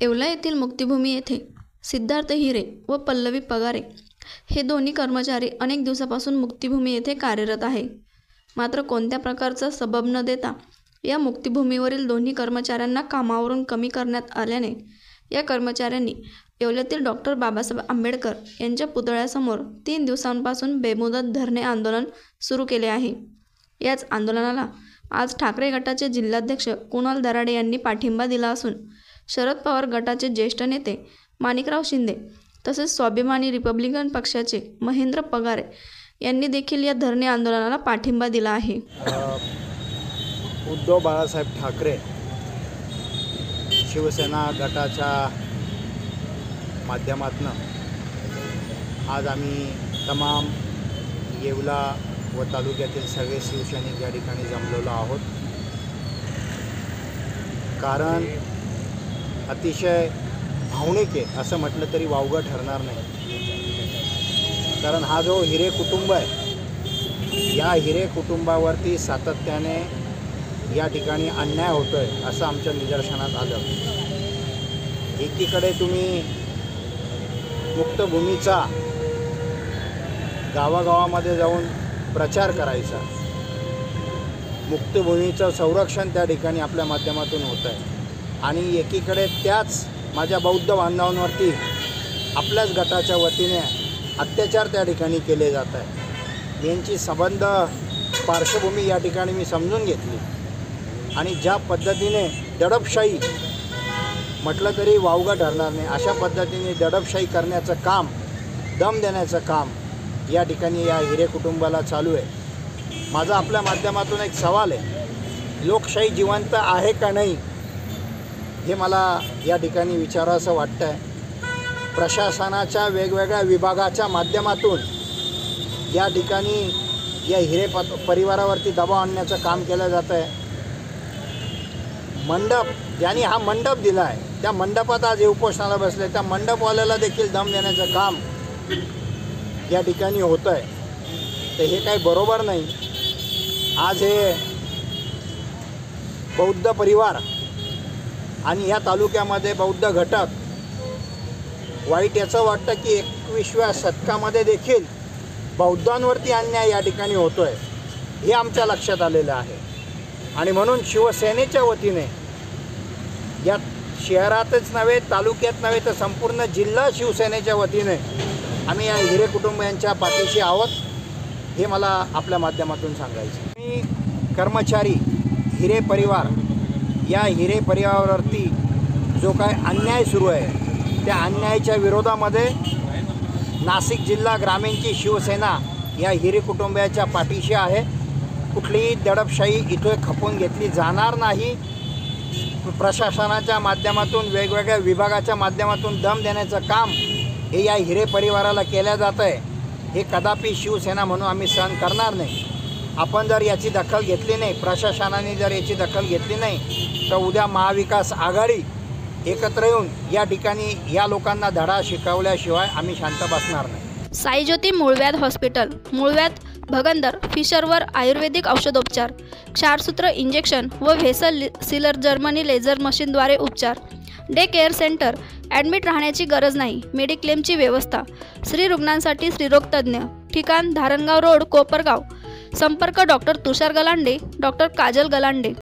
येवला येथील मुक्तिभूमी येथे सिद्धार्थ हिरे व पल्लवी पगारे हे दोन्ही कर्मचारी अनेक दिवसापासून मुक्तिभूमी येथे कार्यरत आहे. मात्र कोणत्या प्रकारचा सबब न देता या मुक्तिभूमीवरील दोन्ही कर्मचाऱ्यांना कामावरून कमी करण्यात आल्याने या कर्मचाऱ्यांनी येवल्यातील डॉक्टर बाबासाहेब आंबेडकर यांच्या पुतळ्यासमोर 3 दिवसांपासून बेमुदत धरणे आंदोलन सुरू केले आहे. याच आंदोलनाला आज ठाकरे गटाचे जिल्हाध्यक्ष कुणाल दराडे यांनी पाठिंबा दिला असून शरद पवार गटाचे ज्येष्ठ नेते माणिकराव शिंदे तसेच स्वाभिमानी रिपब्लिकन पक्षाचे महेंद्र पगारे यांनी देखील या धरणे आंदोलनाला पाठिंबा दिला आहे. उद्धव बाळासाहेब ठाकरे शिवसेना गटाच्या माध्यमातून आज आम्ही तमाम येवला व तालुक्यातील सगळे शिवसैनिक या ठिकाणी जमलेलो आहोत. कारण अतिशय भावनिक आहे असं म्हटलं तरी वावगं ठरणार नाही. कारण हा जो हिरे कुटुंब आहे या हिरे कुटुंबावरती सातत्याने या ठिकाणी अन्याय होतो आहे असं आमच्या निदर्शनात आलं. एकीकडे तुम्ही मुक्तभूमीचा गावागावामध्ये जाऊन प्रचार करायचा, मुक्तभूमीचं संरक्षण त्या ठिकाणी आपल्या माध्यमातून होतं आहे आणि एकीकडे त्याच माझ्या बौद्ध बांधवांवरती आपल्याच गटाच्या वतीने अत्याचार त्या ठिकाणी केले जात आहे. यांची संबंध पार्श्वभूमी या ठिकाणी मी समजून घेतली आणि ज्या पद्धतीने दडपशाही म्हटलं तरी वावगं ठरणार नाही अशा पद्धतीने दडपशाही करण्याचं काम, दम देण्याचं काम या ठिकाणी या हिरे कुटुंबाला चालू आहे. माझा आपल्या माध्यमातून एक सवाल आहे, लोकशाही जिवंत आहे का नाही हे मला या ठिकाणी विचारावंसं वाटतं आहे. प्रशासनाच्या वेगवेगळ्या विभागाच्या माध्यमातून या ठिकाणी या हिरे परिवारावरती दबाव आणण्याचं काम केलं जातं आहे. मंडप ज्यांनी हा मंडप दिला आहे त्या मंडपात आज हे उपोषणाला बसले, त्या मंडपवाल्याला देखील दम देण्याचं काम या ठिकाणी होतं आहे. तर हे काही बरोबर नाही. आज हे बौद्ध परिवार आणि या तालुक्यामध्ये बौद्ध घटक वाईट याचं वाटतं की 21व्या शतकामध्ये देखील बौद्धांवरती अन्याय या ठिकाणी होतो आहे हे आमच्या लक्षात आलेलं आहे. आणि म्हणून शिवसेनेच्या वतीने या शहरातच नव्हे, तालुक्यात नव्हे तर संपूर्ण जिल्हा शिवसेनेच्या वतीने आम्ही या हिरे कुटुंबियांच्या पाठीशी आहोत हे मला आपल्या माध्यमातून सांगायचं. मी कर्मचारी हिरे परिवार या हिरे परिवारावरती जो काय अन्याय सुरू आहे त्या अन्यायाच्या विरोधामध्ये नाशिक जिल्हा ग्रामीणची शिवसेना या हिरे कुटुंबियाच्या पाठीशी आहे. कुठलीही दडपशाही इथे खपवून घेतली जाणार नाही. प्रशासनाच्या माध्यमातून वेगवेगळ्या विभागाच्या माध्यमातून दम देण्याचं काम हे या हिरे परिवाराला केलं जातं आहे. हे कदापि शिवसेना म्हणून आम्ही सहन करणार नाही. आपण जर याची दखल घेतली नाही, प्रशासनाने जर याची दखल घेतली नाही तर उद्या महाविकास आघाडी एकत्र येऊन या ठिकाणी या लोकांना धडा शिकवल्याशिवाय आम्ही शांत बसणार नाही. साईज्योती मूळव्याध हॉस्पिटल, मूळव्याध, भगंदर, फिशरवर आयुर्वेदिक औषधोपचार, क्षारसूत्र इंजेक्शन व व्हेसल सीलर जर्मनी लेझर मशीनद्वारे उपचार, डे केअर सेंटर, ॲडमिट राहण्याची गरज नाही, मेडिक्लेमची व्यवस्था, स्त्री रुग्णांसाठी स्त्रीरोग तज्ज्ञ, ठिकाण धारणगाव रोड, कोपरगाव, संपर्क डॉक्टर तुषार गलांडे, डॉक्टर काजल गलांडे.